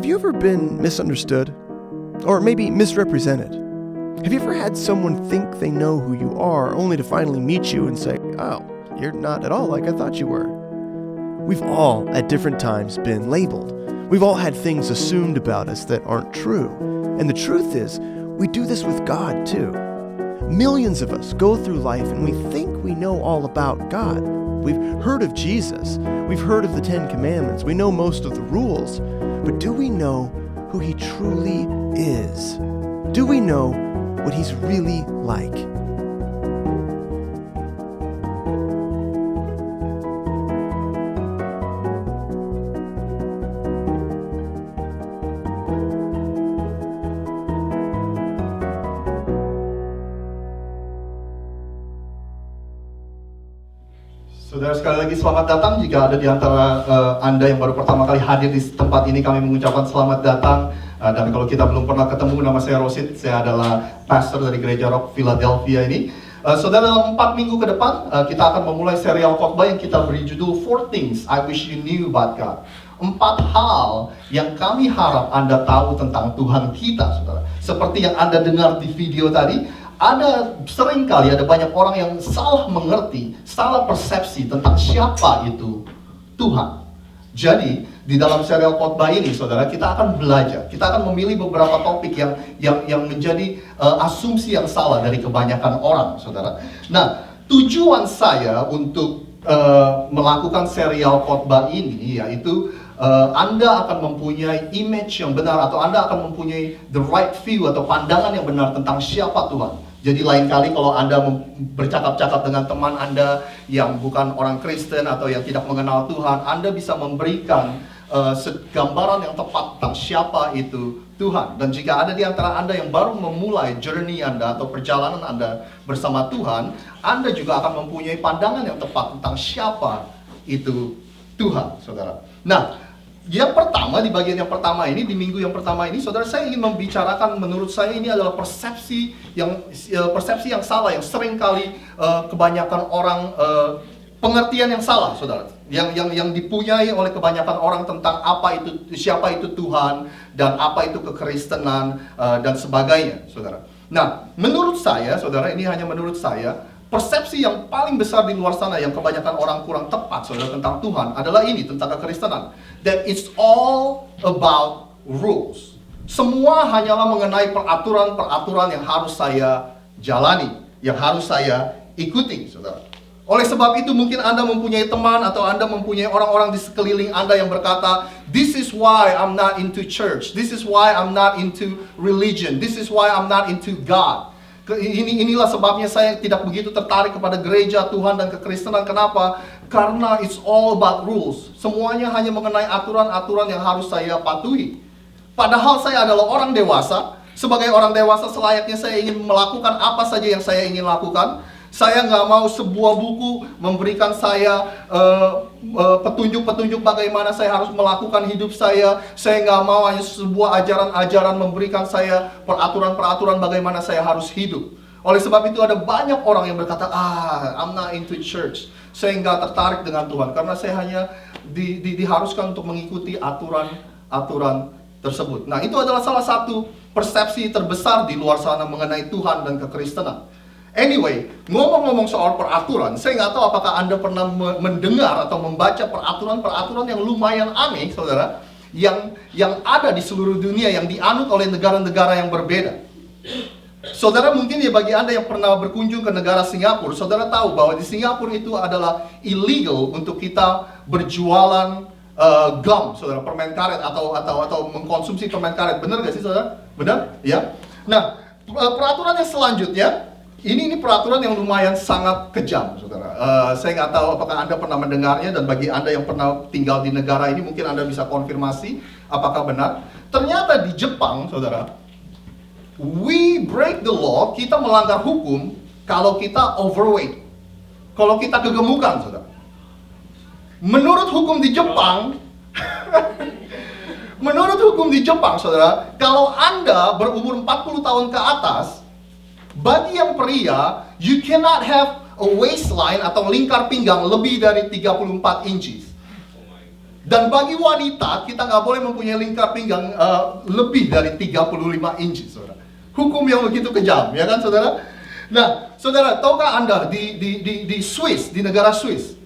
Have you ever been misunderstood? Or maybe misrepresented? Have you ever had someone think they know who you are, only to finally meet you and say, "Oh, you're not at all like I thought you were"? We've all, at different times, been labeled. We've all had things assumed about us that aren't true. And the truth is, we do this with God too. Millions of us go through life and we think we know all about God. We've heard of Jesus. We've heard of the 10 Commandments. We know most of the rules. But do we know who He truly is? Do we know what He's really like? Saudara, sekali lagi selamat datang. Jika ada di antara Anda yang baru pertama kali hadir di tempat ini, kami mengucapkan selamat datang. Dan kalau kita belum pernah ketemu, nama saya Rosid. Saya adalah pastor dari Gereja Rock Philadelphia ini. Saudara, dalam 4 minggu ke depan, kita akan memulai serial khotbah yang kita beri judul 4 Things I Wish You Knew About God. 4 hal yang kami harap Anda tahu tentang Tuhan kita, saudara. Seperti yang Anda dengar di video tadi, seringkali ada banyak orang yang salah mengerti, salah persepsi tentang siapa itu Tuhan. Jadi, di dalam serial khotbah ini, saudara, kita akan belajar. Kita akan memilih beberapa topik yang menjadi asumsi yang salah dari kebanyakan orang, saudara. Nah, tujuan saya untuk melakukan serial khotbah ini yaitu Anda akan mempunyai image yang benar, atau Anda akan mempunyai the right view atau pandangan yang benar tentang siapa Tuhan. Jadi lain kali kalau Anda bercakap-cakap dengan teman Anda yang bukan orang Kristen atau yang tidak mengenal Tuhan, Anda bisa memberikan gambaran yang tepat tentang siapa itu Tuhan. Dan jika ada di antara Anda yang baru memulai journey Anda atau perjalanan Anda bersama Tuhan, Anda juga akan mempunyai pandangan yang tepat tentang siapa itu Tuhan, saudara. Nah, yang pertama, di bagian yang pertama ini, di minggu yang pertama ini, saudara, saya ingin membicarakan, menurut saya ini adalah persepsi yang salah, yang sering kali kebanyakan orang pengertian yang salah, saudara, yang dipunyai oleh kebanyakan orang tentang siapa itu Tuhan dan apa itu kekristenan dan sebagainya, saudara. Nah, menurut saya, saudara, ini hanya menurut saya, persepsi yang paling besar di luar sana yang kebanyakan orang kurang tepat, saudara, tentang Tuhan adalah ini, tentang kekristenan. That it's all about rules. Semua hanyalah mengenai peraturan-peraturan yang harus saya jalani, yang harus saya ikuti, saudara. Oleh sebab itu mungkin Anda mempunyai teman atau Anda mempunyai orang-orang di sekeliling Anda yang berkata, "This is why I'm not into church. This is why I'm not into religion. This is why I'm not into God." Inilah sebabnya saya tidak begitu tertarik kepada gereja, Tuhan, dan kekristenan. Kenapa? Karena it's all about rules. Semuanya hanya mengenai aturan-aturan yang harus saya patuhi. Padahal saya adalah orang dewasa. Sebagai orang dewasa, selayaknya saya ingin melakukan apa saja yang saya ingin lakukan. Saya nggak mau sebuah buku memberikan saya petunjuk-petunjuk bagaimana saya harus melakukan hidup saya. Saya nggak mau hanya sebuah ajaran-ajaran memberikan saya peraturan-peraturan bagaimana saya harus hidup. Oleh sebab itu ada banyak orang yang berkata, I'm not into church. Saya nggak tertarik dengan Tuhan karena saya hanya diharuskan untuk mengikuti aturan-aturan tersebut. Nah, itu adalah salah satu persepsi terbesar di luar sana mengenai Tuhan dan kekristenan. Anyway, ngomong-ngomong soal peraturan, saya nggak tahu apakah Anda pernah mendengar atau membaca peraturan-peraturan yang lumayan aneh, saudara, yang ada di seluruh dunia, yang dianut oleh negara-negara yang berbeda. Saudara, mungkin ya bagi Anda yang pernah berkunjung ke negara Singapura, saudara tahu bahwa di Singapura itu adalah illegal untuk kita berjualan gum, saudara, permen karet atau mengkonsumsi permen karet. Benar nggak sih, saudara? Benar? Ya. Nah, peraturan yang selanjutnya, ini peraturan yang lumayan sangat kejam, saudara. Saya nggak tahu apakah Anda pernah mendengarnya, dan bagi Anda yang pernah tinggal di negara ini, mungkin Anda bisa konfirmasi apakah benar. Ternyata di Jepang, saudara, we break the law, kita melanggar hukum kalau kita overweight, kalau kita kegemukan, saudara. Menurut hukum di Jepang, saudara, kalau Anda berumur 40 tahun ke atas, bagi yang pria, you cannot have a waistline atau lingkar pinggang lebih dari 34 inches. Dan bagi wanita, kita nggak boleh mempunyai lingkar pinggang lebih dari 35 inci, saudara. Hukum yang begitu kejam, ya kan, saudara? Nah, saudara, tahukah Anda di Swiss, di negara Swiss,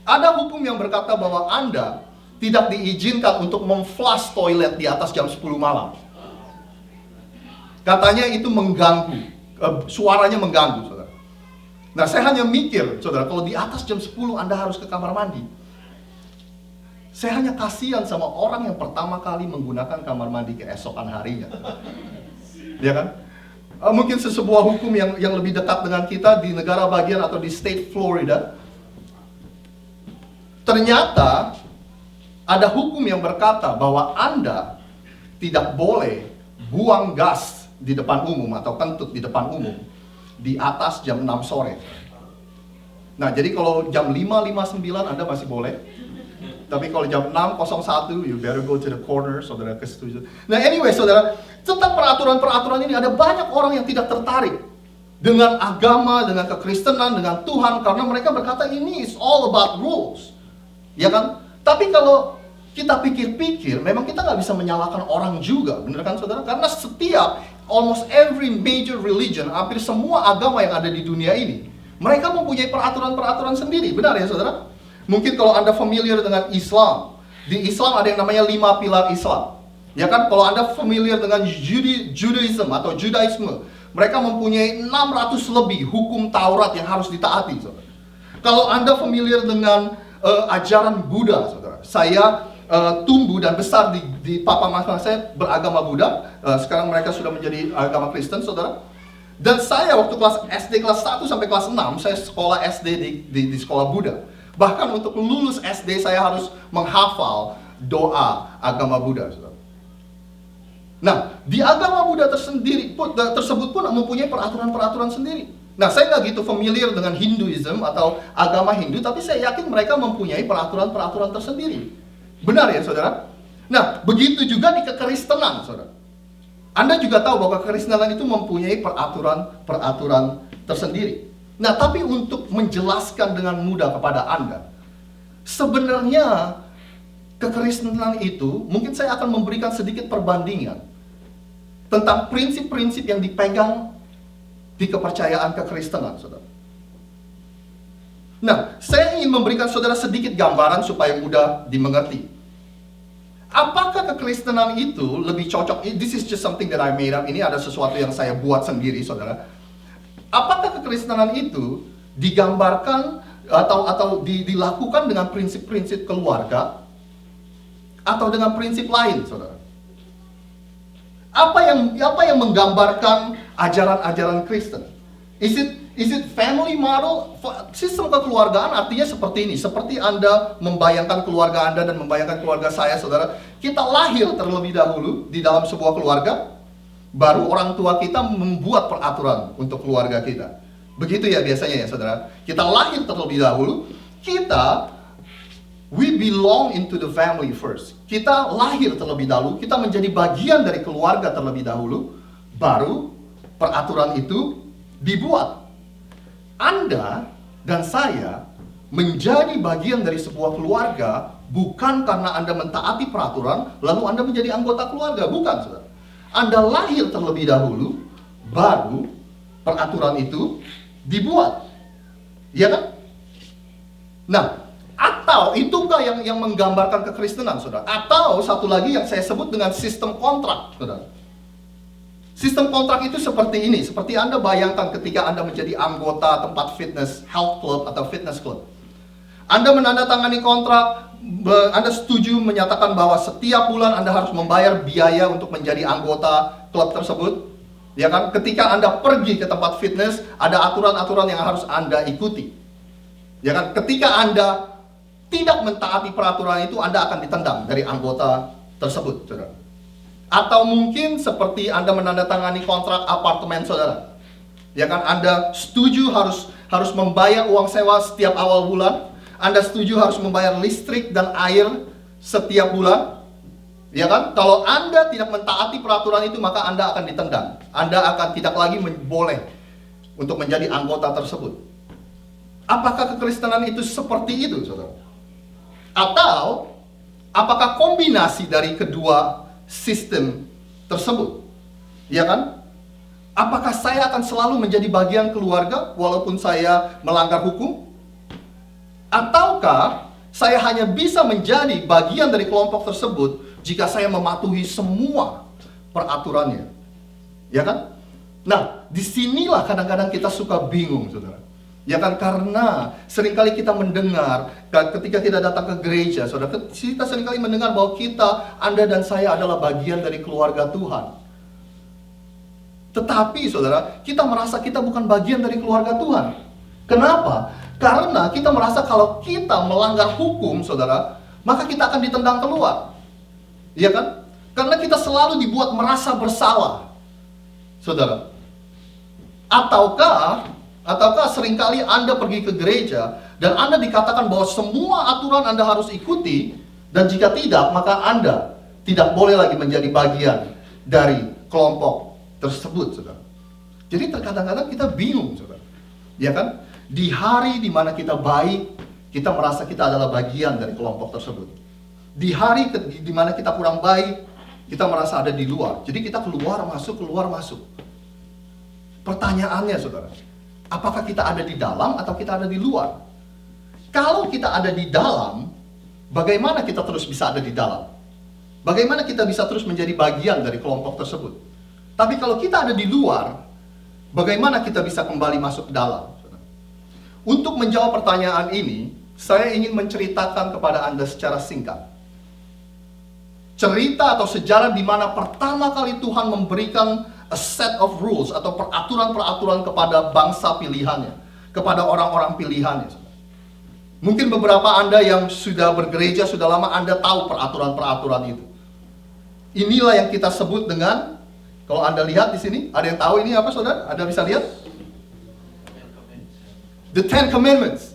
ada hukum yang berkata bahwa Anda tidak diizinkan untuk memflush toilet di atas jam 10 malam. Katanya itu mengganggu, suaranya mengganggu, saudara. Nah, saya hanya mikir, saudara, kalau di atas jam 10 Anda harus ke kamar mandi. Saya hanya kasihan sama orang yang pertama kali menggunakan kamar mandi keesokan harinya. Ya kan? Mungkin sebuah hukum yang lebih dekat dengan kita di negara bagian atau di state Florida. Ternyata ada hukum yang berkata bahwa Anda tidak boleh buang gas di depan umum atau kentut di depan umum di atas jam 6 sore. Nah, jadi kalau jam 5.59 Anda masih boleh. Tapi kalau jam 6.01, you better go to the corner, saudara kesetuju. Nah, anyway, saudara, tentang peraturan-peraturan ini ada banyak orang yang tidak tertarik dengan agama, dengan kekristenan, dengan Tuhan, karena mereka berkata ini is all about rules, ya kan? Tapi kalau kita pikir-pikir, memang kita nggak bisa menyalahkan orang juga, benar kan, saudara? Karena setiap, almost every major religion, hampir semua agama yang ada di dunia ini, mereka mempunyai peraturan-peraturan sendiri, benar ya, saudara? Mungkin kalau Anda familiar dengan Islam, di Islam ada yang namanya 5 pilar Islam. Ya kan, kalau Anda familiar dengan Judaism atau Judaisme, mereka mempunyai 600 lebih hukum Taurat yang harus ditaati, saudara. Kalau Anda familiar dengan ajaran Buddha, saudara. Saya tumbuh dan besar di papa mama saya beragama Buddha. Sekarang mereka sudah menjadi agama Kristen, saudara. Dan saya waktu kelas SD kelas 1 sampai kelas 6, saya sekolah SD di sekolah Buddha. Bahkan untuk lulus SD saya harus menghafal doa agama Buddha, saudara. Nah, di agama Buddha tersebut pun mempunyai peraturan-peraturan sendiri. Nah, saya nggak gitu familiar dengan Hinduism atau agama Hindu, tapi saya yakin mereka mempunyai peraturan-peraturan tersendiri. Benar ya, saudara? Nah, begitu juga di kekristenan, saudara. Anda juga tahu bahwa kekristenan itu mempunyai peraturan-peraturan tersendiri. Nah, tapi untuk menjelaskan dengan mudah kepada Anda, sebenarnya kekristenan itu, mungkin saya akan memberikan sedikit perbandingan tentang prinsip-prinsip yang dipegang di kepercayaan kekristenan, saudara. Nah, saya ingin memberikan saudara sedikit gambaran supaya mudah dimengerti. Apakah kekristenan itu lebih cocok? This is just something that I made up. Ini ada sesuatu yang saya buat sendiri, saudara. Apakah kekristenan itu digambarkan atau dilakukan dengan prinsip-prinsip keluarga atau dengan prinsip lain, saudara? Apa yang menggambarkan ajaran-ajaran Kristen? Is it family model? Sistem kekeluargaan artinya seperti ini. Seperti Anda membayangkan keluarga Anda dan membayangkan keluarga saya, saudara. Kita lahir terlebih dahulu di dalam sebuah keluarga. Baru orang tua kita membuat peraturan untuk keluarga kita. Begitu ya biasanya ya, saudara. Kita lahir terlebih dahulu, we belong into the family first. Kita lahir terlebih dahulu, kita menjadi bagian dari keluarga terlebih dahulu, baru peraturan itu dibuat. Anda dan saya menjadi bagian dari sebuah keluarga bukan karena Anda mentaati peraturan, lalu Anda menjadi anggota keluarga, bukan, saudara. Anda lahir terlebih dahulu, baru peraturan itu dibuat. Ya kan? Nah, atau itukah yang menggambarkan kekristenan, saudara? Atau satu lagi yang saya sebut dengan sistem kontrak, saudara. Sistem kontrak itu seperti ini. Seperti Anda bayangkan ketika Anda menjadi anggota tempat fitness, health club atau fitness club. Anda menandatangani kontrak, Anda setuju menyatakan bahwa setiap bulan Anda harus membayar biaya untuk menjadi anggota klub tersebut. Ya kan? Ketika Anda pergi ke tempat fitness, ada aturan-aturan yang harus Anda ikuti. Ya kan? Ketika Anda tidak mentaati peraturan itu, Anda akan ditendang dari anggota tersebut, saudara. Atau mungkin seperti Anda menandatangani kontrak apartemen, saudara. Ya kan? Anda setuju harus membayar uang sewa setiap awal bulan. Anda setuju harus membayar listrik dan air setiap bulan. Ya kan? Kalau Anda tidak mentaati peraturan itu, maka Anda akan ditendang. Anda akan tidak lagi boleh untuk menjadi anggota tersebut. Apakah kekristenan itu seperti itu, saudara? Atau apakah kombinasi dari kedua sistem tersebut? Ya kan? Apakah saya akan selalu menjadi bagian keluarga walaupun saya melanggar hukum? Ataukah saya hanya bisa menjadi bagian dari kelompok tersebut jika saya mematuhi semua peraturannya? Ya kan? Nah, disinilah kadang-kadang kita suka bingung, saudara. Ya kan, karena seringkali kita mendengar ketika kita datang ke gereja, saudara, kita seringkali mendengar bahwa kita, Anda dan saya adalah bagian dari keluarga Tuhan. Tetapi saudara, kita merasa kita bukan bagian dari keluarga Tuhan. Kenapa? Karena kita merasa kalau kita melanggar hukum, saudara, maka kita akan ditendang keluar. Iya kan? Karena kita selalu dibuat merasa bersalah, saudara. Ataukah seringkali Anda pergi ke gereja dan Anda dikatakan bahwa semua aturan Anda harus ikuti, dan jika tidak, maka Anda tidak boleh lagi menjadi bagian dari kelompok tersebut, saudara. Jadi terkadang-kadang kita bingung, saudara. Ya kan? Di hari di mana kita baik, kita merasa kita adalah bagian dari kelompok tersebut. Di hari di mana kita kurang baik, kita merasa ada di luar. Jadi kita keluar masuk. Pertanyaannya, saudara, apakah kita ada di dalam atau kita ada di luar? Kalau kita ada di dalam, bagaimana kita terus bisa ada di dalam? Bagaimana kita bisa terus menjadi bagian dari kelompok tersebut? Tapi kalau kita ada di luar, bagaimana kita bisa kembali masuk ke dalam? Untuk menjawab pertanyaan ini, saya ingin menceritakan kepada Anda secara singkat cerita atau sejarah di mana pertama kali Tuhan memberikan a set of rules atau peraturan-peraturan kepada bangsa pilihannya, kepada orang-orang pilihannya. Mungkin beberapa Anda yang sudah bergereja sudah lama, Anda tahu peraturan-peraturan itu. Inilah yang kita sebut dengan, kalau Anda lihat di sini, ada yang tahu ini apa, saudara? Anda bisa lihat? The Ten Commandments.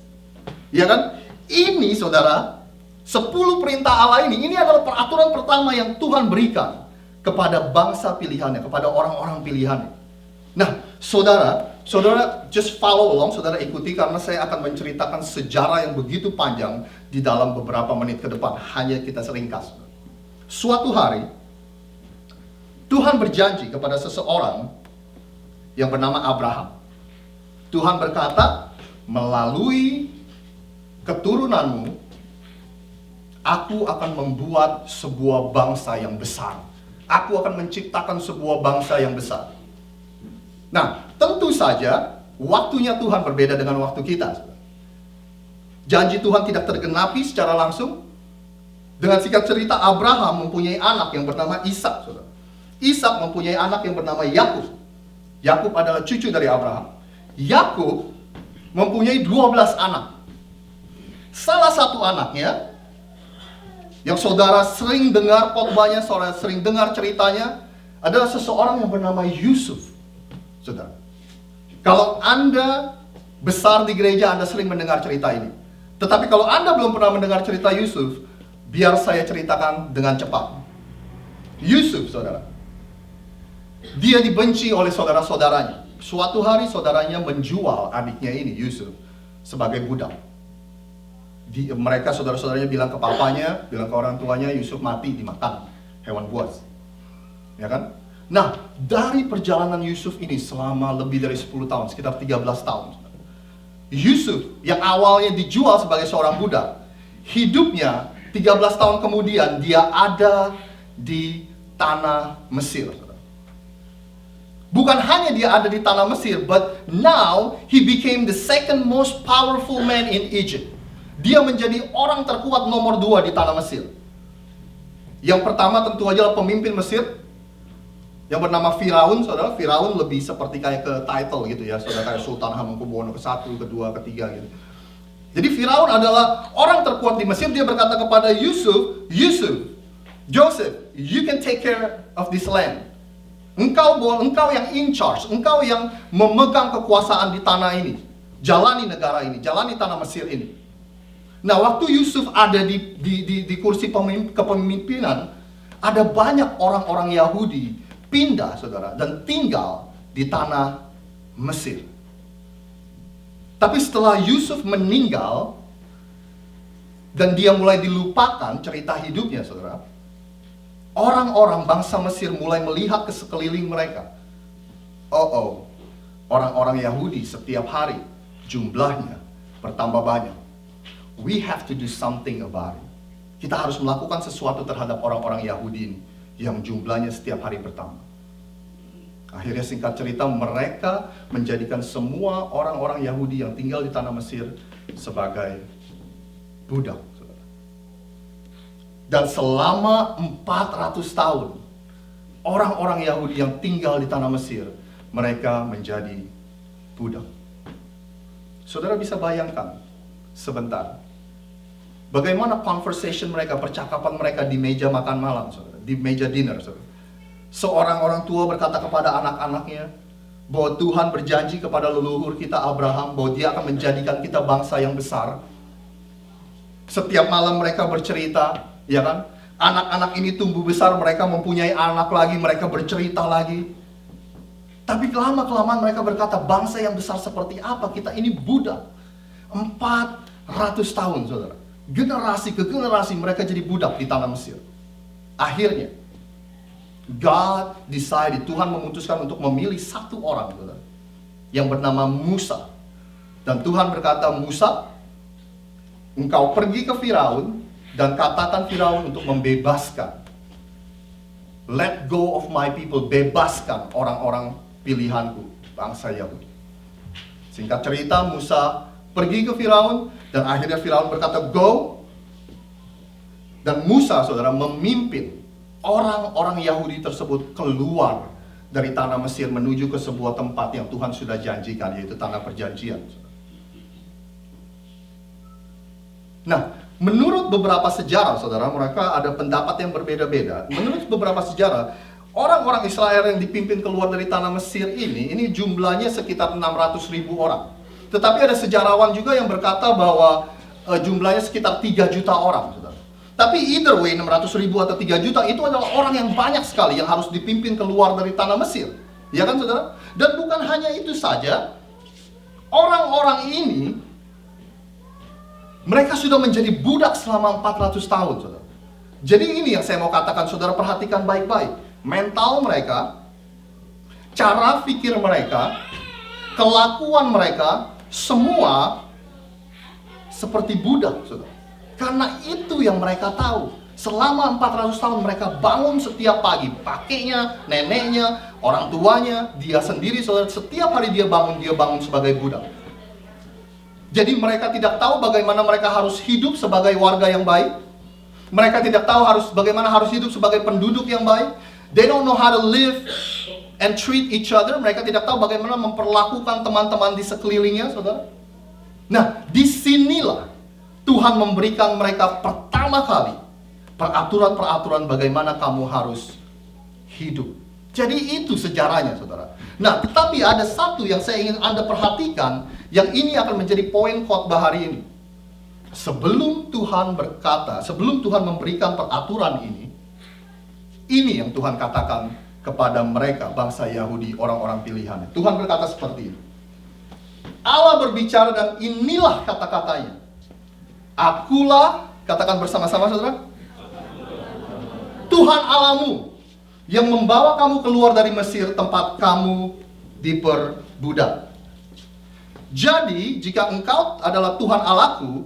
Ya kan? Ini, saudara, 10 perintah Allah ini adalah peraturan pertama yang Tuhan berikan kepada bangsa pilihannya, kepada orang-orang pilihannya. Nah, saudara just follow along, saudara ikuti, karena saya akan menceritakan sejarah yang begitu panjang di dalam beberapa menit ke depan. Hanya kita seringkas. Suatu hari, Tuhan berjanji kepada seseorang yang bernama Abraham. Tuhan berkata, melalui keturunanmu, aku akan membuat sebuah bangsa yang besar. Aku akan menciptakan sebuah bangsa yang besar. Nah, tentu saja waktunya Tuhan berbeda dengan waktu kita. Janji Tuhan tidak tergenapi secara langsung. Dengan singkat cerita, Abraham mempunyai anak yang bernama Ishak, saudara. Ishak mempunyai anak yang bernama Yakub. Yakub adalah cucu dari Abraham. Yakub mempunyai 12 anak. Salah satu anaknya yang saudara sering dengar khotbahnya, saudara sering dengar ceritanya, adalah seseorang yang bernama Yusuf. Saudara, kalau Anda besar di gereja, Anda sering mendengar cerita ini. Tetapi kalau Anda belum pernah mendengar cerita Yusuf, biar saya ceritakan dengan cepat. Yusuf, saudara, dia dibenci oleh saudara-saudaranya. Suatu hari saudaranya menjual adiknya ini, Yusuf, sebagai budak. Mereka saudara-saudaranya bilang ke papanya, bilang ke orang tuanya, Yusuf mati dimakan hewan buas. Ya kan? Nah, dari perjalanan Yusuf ini selama lebih dari 10 tahun, sekitar 13 tahun. Yusuf yang awalnya dijual sebagai seorang budak, hidupnya 13 tahun kemudian dia ada di tanah Mesir. Bukan hanya dia ada di tanah Mesir, but now he became the second most powerful man in Egypt. Dia menjadi orang terkuat nomor 2 di tanah Mesir. Yang pertama tentu aja pemimpin Mesir yang bernama Firaun, saudara. Firaun lebih seperti kayak ke title gitu ya, saudara, kayak Sultan Hamengkubuwono ke-1, ke-2, ke-3 gitu. Jadi Firaun adalah orang terkuat di Mesir. Dia berkata kepada Yusuf, Joseph, you can take care of this land. Engkau yang in charge, engkau yang memegang kekuasaan di tanah ini. Jalani negara ini, jalani tanah Mesir ini. Nah, waktu Yusuf ada di kursi kepemimpinan, ada banyak orang-orang Yahudi pindah, saudara, dan tinggal di tanah Mesir. Tapi setelah Yusuf meninggal, dan dia mulai dilupakan cerita hidupnya, saudara, orang-orang bangsa Mesir mulai melihat ke sekeliling mereka. Orang-orang Yahudi setiap hari jumlahnya bertambah banyak. We have to do something about it. Kita harus melakukan sesuatu terhadap orang-orang Yahudi ini yang jumlahnya setiap hari bertambah. Akhirnya singkat cerita, mereka menjadikan semua orang-orang Yahudi yang tinggal di tanah Mesir sebagai budak. Dan selama 400 tahun, orang-orang Yahudi yang tinggal di tanah Mesir, mereka menjadi budak. Saudara bisa bayangkan sebentar bagaimana conversation mereka, percakapan mereka di meja makan malam, saudara, di meja dinner, saudara. Seorang orang tua berkata kepada anak-anaknya bahwa Tuhan berjanji kepada leluhur kita Abraham bahwa Dia akan menjadikan kita bangsa yang besar. Setiap malam mereka bercerita, ya kan? Anak-anak ini tumbuh besar, mereka mempunyai anak lagi, mereka bercerita lagi. Tapi lama-kelamaan mereka berkata, bangsa yang besar seperti apa kita ini budak. 400 tahun, saudara. Generasi ke generasi mereka jadi budak di tanah Mesir. Akhirnya God decided, Tuhan memutuskan untuk memilih satu orang, saudara, yang bernama Musa. Dan Tuhan berkata, Musa, engkau pergi ke Firaun dan katakan Firaun untuk membebaskan. Let go of my people, bebaskan orang-orang pilihanku, bangsa Yahudi. Singkat cerita, Musa pergi ke Firaun dan akhirnya Firaun berkata, go. Dan Musa, saudara, memimpin orang-orang Yahudi tersebut keluar dari tanah Mesir menuju ke sebuah tempat yang Tuhan sudah janjikan, yaitu tanah perjanjian. Nah, menurut beberapa sejarah, saudara, mereka ada pendapat yang berbeda-beda. Menurut beberapa sejarah, orang-orang Israel yang dipimpin keluar dari tanah Mesir ini jumlahnya sekitar 600.000 orang. Tetapi ada sejarawan juga yang berkata bahwa jumlahnya sekitar 3 juta orang, saudara. Tapi either way, 600.000 atau 3 juta itu adalah orang yang banyak sekali yang harus dipimpin keluar dari tanah Mesir. Ya kan, saudara? Dan bukan hanya itu saja, orang-orang ini mereka sudah menjadi budak selama 400 tahun, saudara. Jadi ini yang saya mau katakan, saudara, perhatikan baik-baik. Mental mereka, cara pikir mereka, kelakuan mereka, semua seperti budak, saudara. Karena itu yang mereka tahu. Selama 400 tahun mereka bangun setiap pagi. Kakeknya, neneknya, orang tuanya, dia sendiri, saudara, setiap hari dia bangun sebagai budak. Jadi mereka tidak tahu bagaimana mereka harus hidup sebagai warga yang baik. Mereka tidak tahu bagaimana harus hidup sebagai penduduk yang baik. They don't know how to live and treat each other. Mereka tidak tahu bagaimana memperlakukan teman-teman di sekelilingnya, saudara. Nah, disinilah Tuhan memberikan mereka pertama kali peraturan-peraturan bagaimana kamu harus hidup. Jadi itu sejarahnya, saudara. Nah, tetapi ada satu yang saya ingin Anda perhatikan, yang ini akan menjadi poin khotbah hari ini. Sebelum Tuhan berkata, sebelum Tuhan memberikan peraturan ini yang Tuhan katakan kepada mereka, bangsa Yahudi, orang-orang pilihannya. Tuhan berkata seperti ini. Allah berbicara dan inilah kata-katanya. Akulah, katakan bersama-sama, saudara. Tuhan Allahmu yang membawa kamu keluar dari Mesir, tempat kamu diperbudak. Jadi, jika engkau adalah Tuhan Allahku,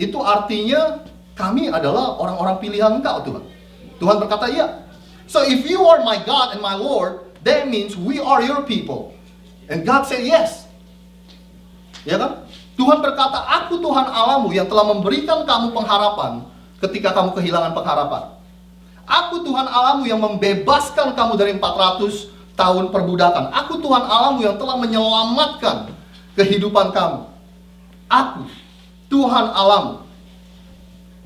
itu artinya kami adalah orang-orang pilihan engkau, Tuhan. Tuhan berkata, iya. So if you are my God and my Lord, that means we are your people. And God said yes. Ya kan? Tuhan berkata, aku Tuhan Allahmu yang telah memberikan kamu pengharapan ketika kamu kehilangan pengharapan. Aku Tuhan Allahmu yang membebaskan kamu dari 400 tahun perbudakan. Aku Tuhan Allahmu yang telah menyelamatkan kehidupan kamu. Aku Tuhan Allahmu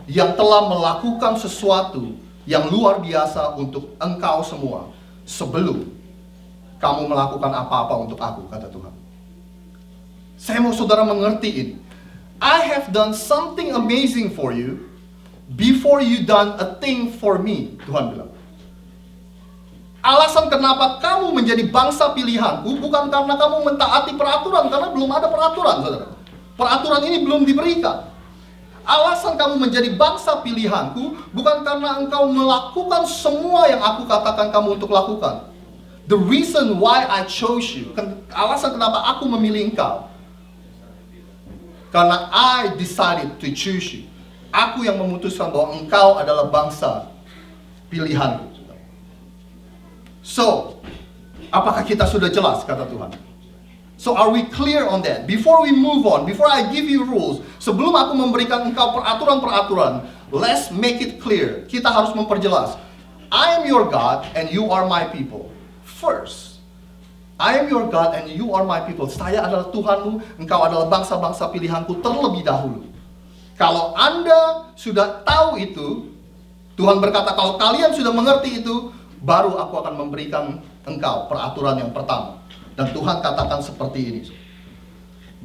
yang telah melakukan sesuatu yang luar biasa untuk engkau semua sebelum kamu melakukan apa-apa untuk aku, kata Tuhan. Saya mau saudara mengerti ini. I have done something amazing for you before you done a thing for me, Tuhan bilang. Alasan kenapa kamu menjadi bangsa pilihanku bukan karena kamu mentaati peraturan, karena belum ada peraturan, saudara. Peraturan ini belum diberikan. alasan kamu menjadi bangsa pilihanku bukan karena engkau melakukan semua yang aku katakan kamu untuk lakukan. The reason why I chose you, alasan kenapa aku memilih engkau, karena I decided to choose you. Aku yang memutuskan bahwa engkau adalah bangsa pilihanku. So, apakah kita sudah jelas kata Tuhan? So are we clear on that? Before we move on, before I give you rules, sebelum aku memberikan engkau peraturan-peraturan, let's make it clear. Kita harus memperjelas. I am your God and you are my people. First, I am your God and you are my people. Saya adalah Tuhanmu, engkau adalah bangsa-bangsa pilihanku terlebih dahulu. Kalau Anda sudah tahu itu, Tuhan berkata, kalau kalian sudah mengerti itu, baru aku akan memberikan engkau peraturan yang pertama. Dan Tuhan katakan seperti ini.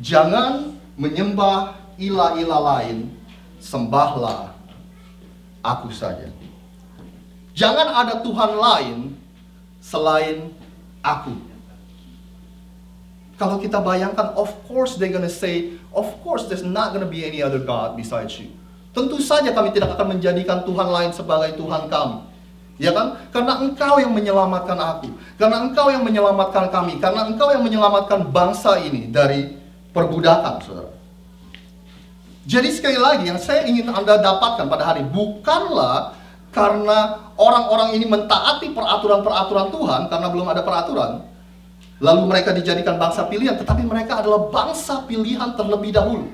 Jangan menyembah ilah-ilah lain, sembahlah aku saja. Jangan ada Tuhan lain selain aku. Kalau kita bayangkan, of course they're gonna say, of course there's not gonna be any other God besides you. Tentu saja kami tidak akan menjadikan Tuhan lain sebagai Tuhan kami. Ya kan? Karena engkau yang menyelamatkan aku. Karena engkau yang menyelamatkan kami. Karena engkau yang menyelamatkan bangsa ini dari perbudakan, saudara. Jadi sekali lagi, yang saya ingin Anda dapatkan pada hari, bukanlah karena orang-orang ini mentaati peraturan-peraturan Tuhan, karena belum ada peraturan, lalu mereka dijadikan bangsa pilihan, tetapi mereka adalah bangsa pilihan terlebih dahulu.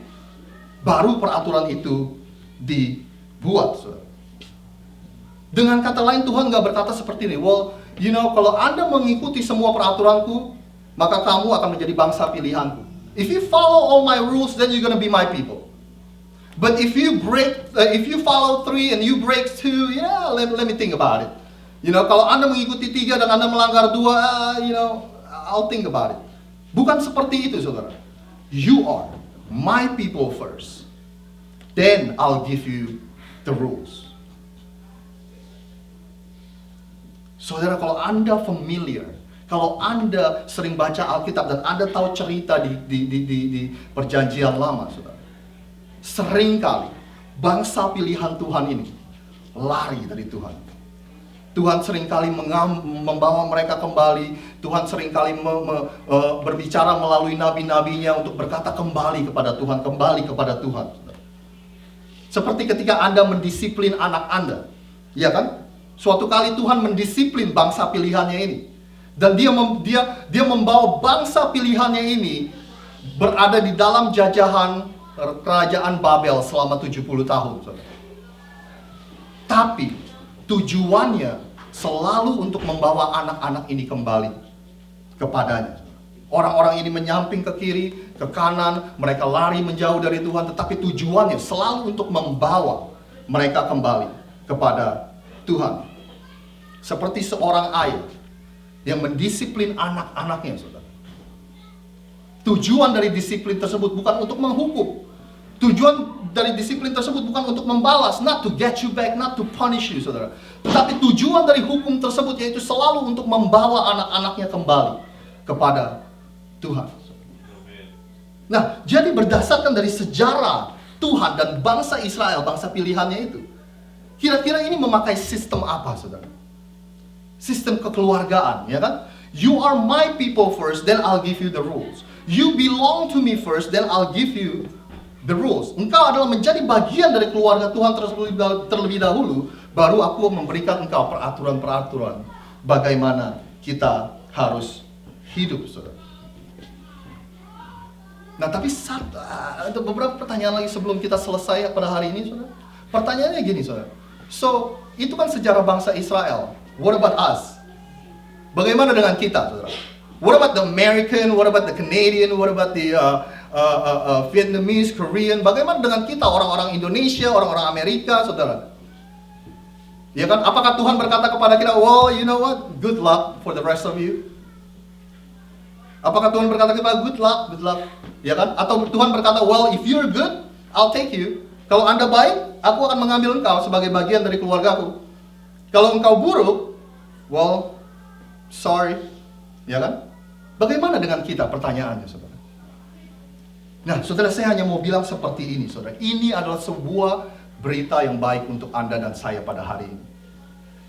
Baru peraturan itu dibuat, saudara. Dengan kata lain, Tuhan gak berkata seperti ini, well, you know, kalau Anda mengikuti semua peraturanku, maka kamu akan menjadi bangsa pilihanku. If you follow all my rules, then you're gonna be my people. But if you follow 3 and you break 2, yeah, let me think about it. You know, kalau Anda mengikuti 3 dan Anda melanggar 2, you know, I'll think about it. Bukan seperti itu, saudara. You are my people first. Then I'll give you the rules. Saudara, kalau Anda familiar, kalau Anda sering baca Alkitab dan Anda tahu cerita di perjanjian lama, saudara, seringkali bangsa pilihan Tuhan ini lari dari Tuhan. Tuhan seringkali membawa mereka kembali. Tuhan seringkali berbicara melalui nabi-nabinya untuk berkata kembali kepada Tuhan, kembali kepada Tuhan. Seperti ketika Anda mendisiplin anak Anda, ya kan? Suatu kali Tuhan mendisiplin bangsa pilihannya ini. Dan dia membawa bangsa pilihannya ini berada di dalam jajahan kerajaan Babel selama 70 tahun. Tapi tujuannya selalu untuk membawa anak-anak ini kembali kepadanya. Orang-orang ini menyamping ke kiri, ke kanan, mereka lari menjauh dari Tuhan, tetapi tujuannya selalu untuk membawa mereka kembali kepada Tuhan. Seperti seorang ayah yang mendisiplin anak-anaknya, saudara. Tujuan dari disiplin tersebut bukan untuk menghukum. Tujuan dari disiplin tersebut bukan untuk membalas, not to get you back, not to punish you, saudara. Tetapi tujuan dari hukum tersebut yaitu selalu untuk membawa anak-anaknya kembali kepada Tuhan. Nah, jadi berdasarkan dari sejarah Tuhan dan bangsa Israel, bangsa pilihannya itu, kira-kira ini memakai sistem apa, saudara? Sistem kekeluargaan, ya kan? You are my people first, then I'll give you the rules. You belong to me first, then I'll give you the rules. Engkau adalah menjadi bagian dari keluarga Tuhan terlebih dahulu, baru aku memberikan engkau peraturan-peraturan bagaimana kita harus hidup, saudara. Nah, tapi ada beberapa pertanyaan lagi sebelum kita selesai pada hari ini, saudara. Pertanyaannya gini, saudara. So, itu kan sejarah bangsa Israel. What about us? Bagaimana dengan kita, saudara? What about the American? What about the Canadian? What about the Vietnamese, Korean? Bagaimana dengan kita, orang-orang Indonesia, orang-orang Amerika, saudara? Ya kan? Apakah Tuhan berkata kepada kita, well, you know what? Good luck for the rest of you. Apakah Tuhan berkata kepada good luck, good luck? Ya kan? Atau Tuhan berkata, well, if you're good, I'll take you. Kalau Anda baik, aku akan mengambil engkau sebagai bagian dari keluargaku. Kalau engkau buruk, well, sorry. Ya kan? Bagaimana dengan kita? Pertanyaannya, saudara. Nah, saudara, saya hanya mau bilang seperti ini, saudara. Ini adalah sebuah berita yang baik untuk Anda dan saya pada hari ini.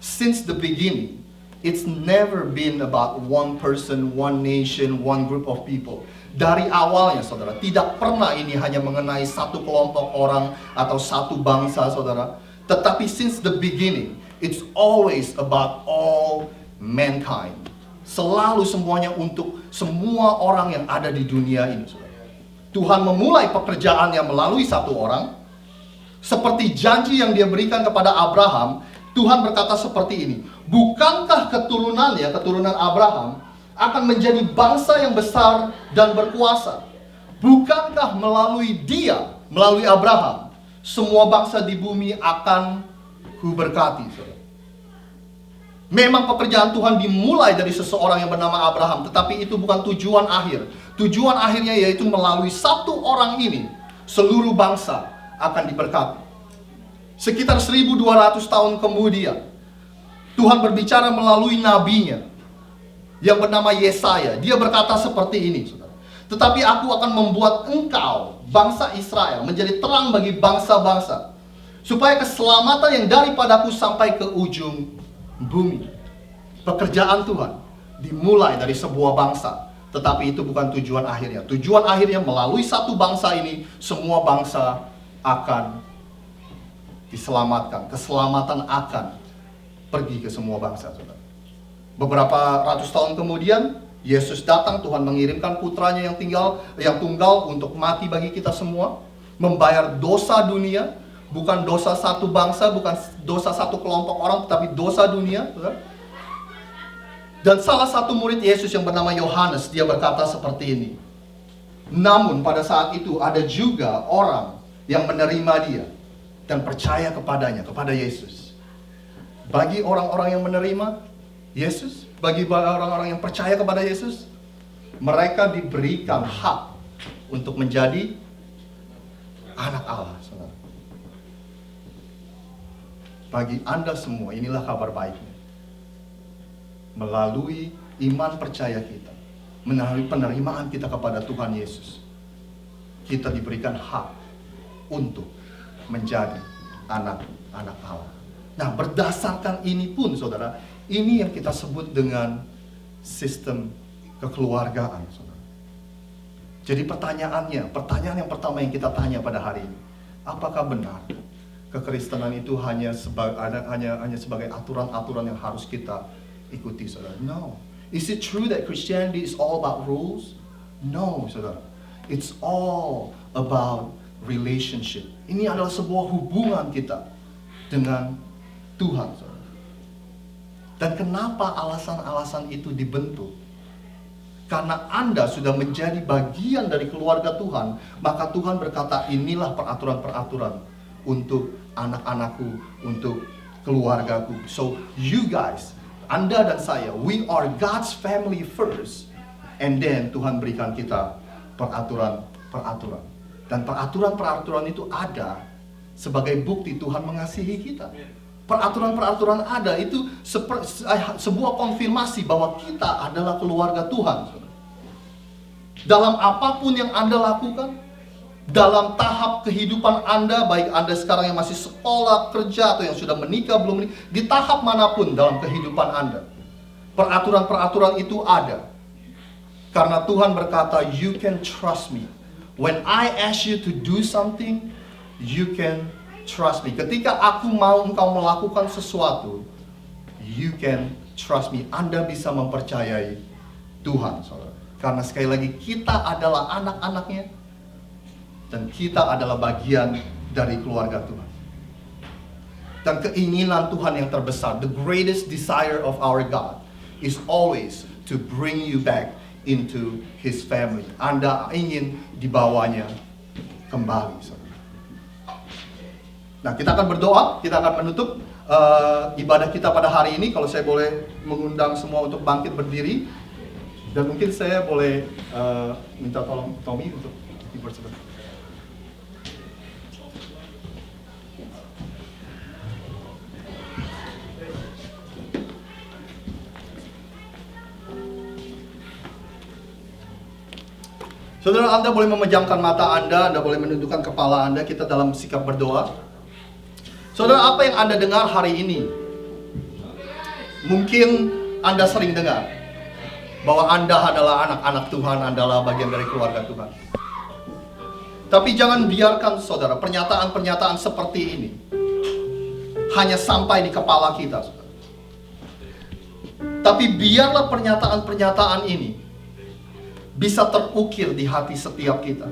Since the beginning, it's never been about one person, one nation, one group of people. Dari awalnya, saudara, tidak pernah ini hanya mengenai satu kelompok orang atau satu bangsa, saudara. Tetapi since the beginning, it's always about all mankind. Selalu semuanya untuk semua orang yang ada di dunia ini, saudara. Tuhan memulai pekerjaannya melalui satu orang. Seperti janji yang dia berikan kepada Abraham, Tuhan berkata seperti ini, bukankah keturunannya, keturunan Abraham, akan menjadi bangsa yang besar dan berkuasa? Bukankah melalui dia, melalui Abraham, semua bangsa di bumi akan kuberkati? Memang pekerjaan Tuhan dimulai dari seseorang yang bernama Abraham, tetapi itu bukan tujuan akhir. Tujuan akhirnya yaitu melalui satu orang ini, seluruh bangsa akan diberkati. Sekitar 1200 tahun kemudian, Tuhan berbicara melalui nabinya yang bernama Yesaya. Dia berkata seperti ini, saudara. Tetapi aku akan membuat engkau, bangsa Israel, menjadi terang bagi bangsa-bangsa, supaya keselamatan yang daripadaku sampai ke ujung bumi. Pekerjaan Tuhan dimulai dari sebuah bangsa, tetapi itu bukan tujuan akhirnya. Tujuan akhirnya melalui satu bangsa ini, semua bangsa akan diselamatkan. Keselamatan akan pergi ke semua bangsa, saudara. Beberapa ratus tahun kemudian, Yesus datang. Tuhan mengirimkan putranya yang tunggal untuk mati bagi kita semua, membayar dosa dunia. Bukan dosa satu bangsa, bukan dosa satu kelompok orang, tetapi dosa dunia. Dan salah satu murid Yesus yang bernama Yohanes, dia berkata seperti ini. Namun pada saat itu ada juga orang yang menerima dia dan percaya kepadanya, kepada Yesus. Bagi orang-orang yang menerima Yesus, bagi orang-orang yang percaya kepada Yesus, mereka diberikan hak untuk menjadi anak Allah, saudara. Bagi Anda semua, inilah kabar baiknya. Melalui iman percaya kita, melalui penerimaan kita kepada Tuhan Yesus, kita diberikan hak untuk menjadi anak-anak Allah. Nah, berdasarkan ini pun, saudara, ini yang kita sebut dengan sistem kekeluargaan, saudara. Jadi pertanyaan yang pertama yang kita tanya pada hari ini, apakah benar kekristenan itu hanya sebagai aturan-aturan yang harus kita ikuti, saudara? No. Is it true that Christianity is all about rules? No, saudara. It's all about relationship. Ini adalah sebuah hubungan kita dengan Tuhan, saudara. Dan kenapa alasan-alasan itu dibentuk? Karena Anda sudah menjadi bagian dari keluarga Tuhan, maka Tuhan berkata, inilah peraturan-peraturan untuk anak-anakku, untuk keluargaku. So you guys, Anda dan saya, we are God's family first, and then Tuhan berikan kita peraturan-peraturan. Dan peraturan-peraturan itu ada sebagai bukti Tuhan mengasihi kita. Peraturan-peraturan ada itu sebuah konfirmasi bahwa kita adalah keluarga Tuhan. Dalam apapun yang Anda lakukan, dalam tahap kehidupan Anda, baik Anda sekarang yang masih sekolah, kerja, atau yang sudah menikah, belum menikah, di tahap manapun dalam kehidupan Anda, peraturan-peraturan itu ada. Karena Tuhan berkata, you can trust me. When I ask you to do something, you can trust me. Ketika aku mau engkau melakukan sesuatu, you can trust me. Anda bisa mempercayai Tuhan, saudara. Karena sekali lagi, kita adalah anak-anaknya, dan kita adalah bagian dari keluarga Tuhan. Dan keinginan Tuhan yang terbesar, the greatest desire of our God, is always to bring you back into His family. Anda ingin dibawanya kembali. Nah, kita akan berdoa, kita akan menutup ibadah kita pada hari ini. Kalau saya boleh mengundang semua untuk bangkit berdiri, dan mungkin saya boleh minta tolong Tommy untuk keyboard sebentar. Saudara, Anda boleh memejamkan mata Anda boleh menundukkan kepala Anda, kita dalam sikap berdoa. Saudara, apa yang Anda dengar hari ini? Mungkin Anda sering dengar bahwa Anda adalah anak-anak Tuhan, Anda adalah bagian dari keluarga Tuhan. Tapi jangan biarkan saudara, pernyataan-pernyataan seperti ini hanya sampai di kepala kita, saudara. Tapi biarlah pernyataan-pernyataan ini bisa terukir di hati setiap kita,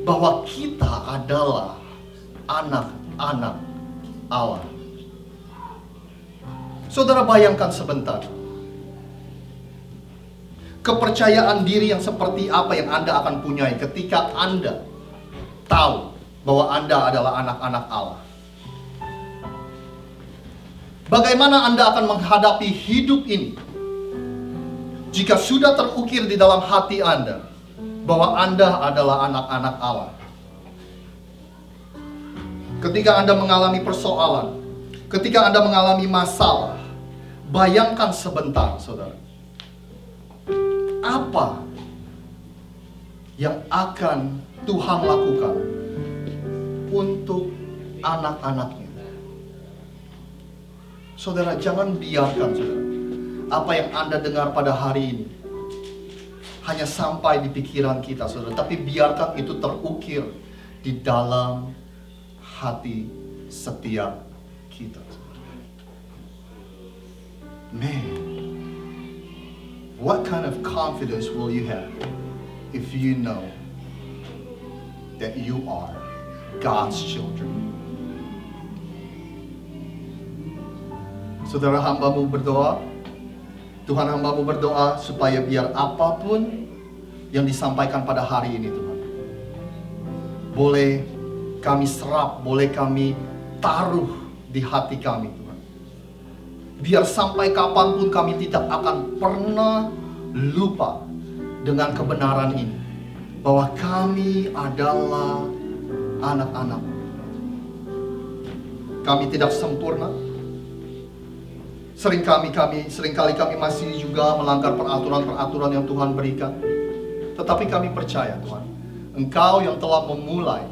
bahwa kita adalah anak-anak Allah. Saudara, bayangkan sebentar, kepercayaan diri yang seperti apa yang Anda akan punyai ketika Anda tahu bahwa Anda adalah anak-anak Allah. Bagaimana Anda akan menghadapi hidup ini jika sudah terukir di dalam hati Anda bahwa Anda adalah anak-anak Allah? Ketika Anda mengalami persoalan, ketika Anda mengalami masalah, bayangkan sebentar, saudara, apa yang akan Tuhan lakukan untuk anak-anaknya. Saudara, jangan biarkan, saudara, apa yang Anda dengar pada hari ini hanya sampai di pikiran kita, saudara, tapi biarkan itu terukir di dalam hati setiap kita. Man, what kind of confidence will you have if you know that you are God's children? Saudara, hambamu berdoa, Tuhan, hambamu berdoa supaya biar apapun yang disampaikan pada hari ini, Tuhan, boleh kami serap, boleh kami taruh di hati kami, Tuhan. Biar sampai kapanpun kami tidak akan pernah lupa dengan kebenaran ini, bahwa kami adalah anak-anak. Kami tidak sempurna. Seringkali kami masih juga melanggar peraturan-peraturan yang Tuhan berikan. Tetapi kami percaya, Tuhan, Engkau yang telah memulai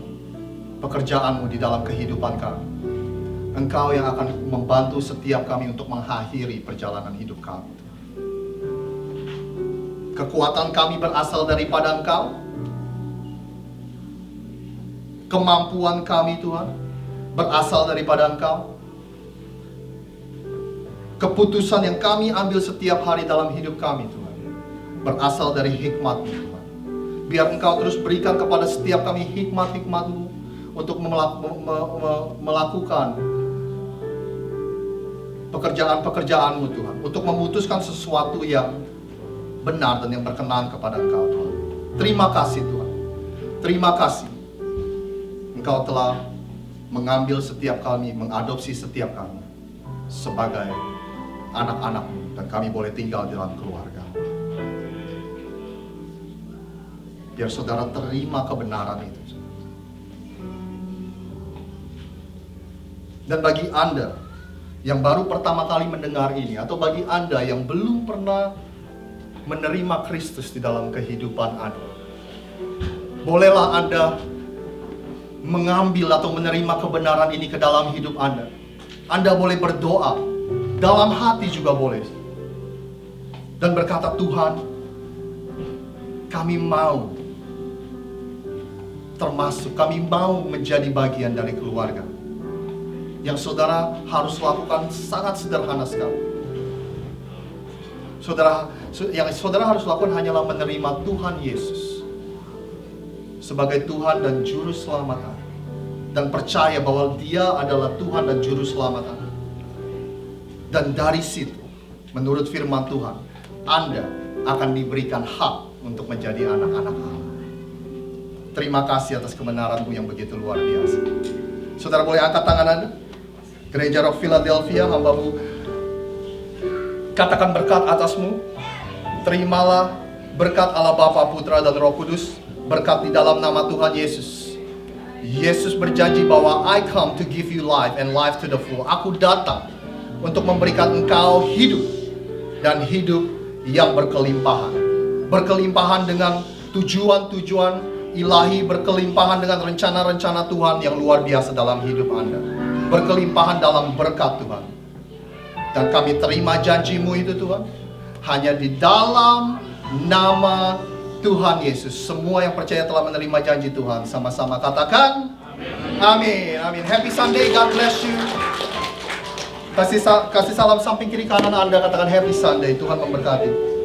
pekerjaan-Mu di dalam kehidupan kami. Engkau yang akan membantu setiap kami untuk mengakhiri perjalanan hidup kami. Kekuatan kami berasal daripada Engkau. Kemampuan kami, Tuhan, berasal daripada Engkau. Keputusan yang kami ambil setiap hari dalam hidup kami, Tuhan, berasal dari hikmat-Mu, Tuhan. Biar Engkau terus berikan kepada setiap kami hikmat-hikmat-Mu untuk melakukan pekerjaan-pekerjaan-Mu, Tuhan, untuk memutuskan sesuatu yang benar dan yang berkenan kepada Engkau, Tuhan. Terima kasih, Tuhan. Terima kasih Engkau telah mengambil setiap kami, mengadopsi setiap kami sebagai anak-anak-Mu, dan kami boleh tinggal di dalam keluarga. Biar saudara terima kebenaran itu. Dan bagi Anda yang baru pertama kali mendengar ini, atau bagi Anda yang belum pernah menerima Kristus di dalam kehidupan Anda, bolehlah Anda mengambil atau menerima kebenaran ini ke dalam hidup Anda. Anda boleh berdoa, dalam hati juga boleh, dan berkata, Tuhan, kami mau termasuk, kami mau menjadi bagian dari keluarga. Yang saudara harus lakukan sangat sederhana sekali. Yang saudara harus lakukan hanyalah menerima Tuhan Yesus sebagai Tuhan dan Juru Selamat Anda, dan percaya bahwa Dia adalah Tuhan dan Juru Selamat Anda. Dan dari situ, menurut firman Tuhan, Anda akan diberikan hak untuk menjadi anak-anak Allah. Terima kasih atas kebenaran-Mu yang begitu luar biasa. Saudara boleh angkat tangan Anda. Gereja Rock Philadelphia, hamba-Mu katakan berkat atasmu. Terimalah berkat Allah Bapa, Putra, dan Roh Kudus. Berkat di dalam nama Tuhan Yesus. Yesus berjanji bahwa I come to give you life and life to the full. Aku datang untuk memberikan engkau hidup, dan hidup yang berkelimpahan. Berkelimpahan dengan tujuan-tujuan ilahi berkelimpahan dengan rencana-rencana Tuhan yang luar biasa dalam hidup Anda. Berkelimpahan dalam berkat Tuhan. Dan kami terima janji-Mu itu Tuhan. Hanya di dalam nama Tuhan Yesus. Semua yang percaya telah menerima janji Tuhan. Sama-sama katakan amin. Amin. Happy Sunday, God bless you. Kasih salam samping kiri kanan Anda, katakan Happy Sunday, Tuhan memberkati.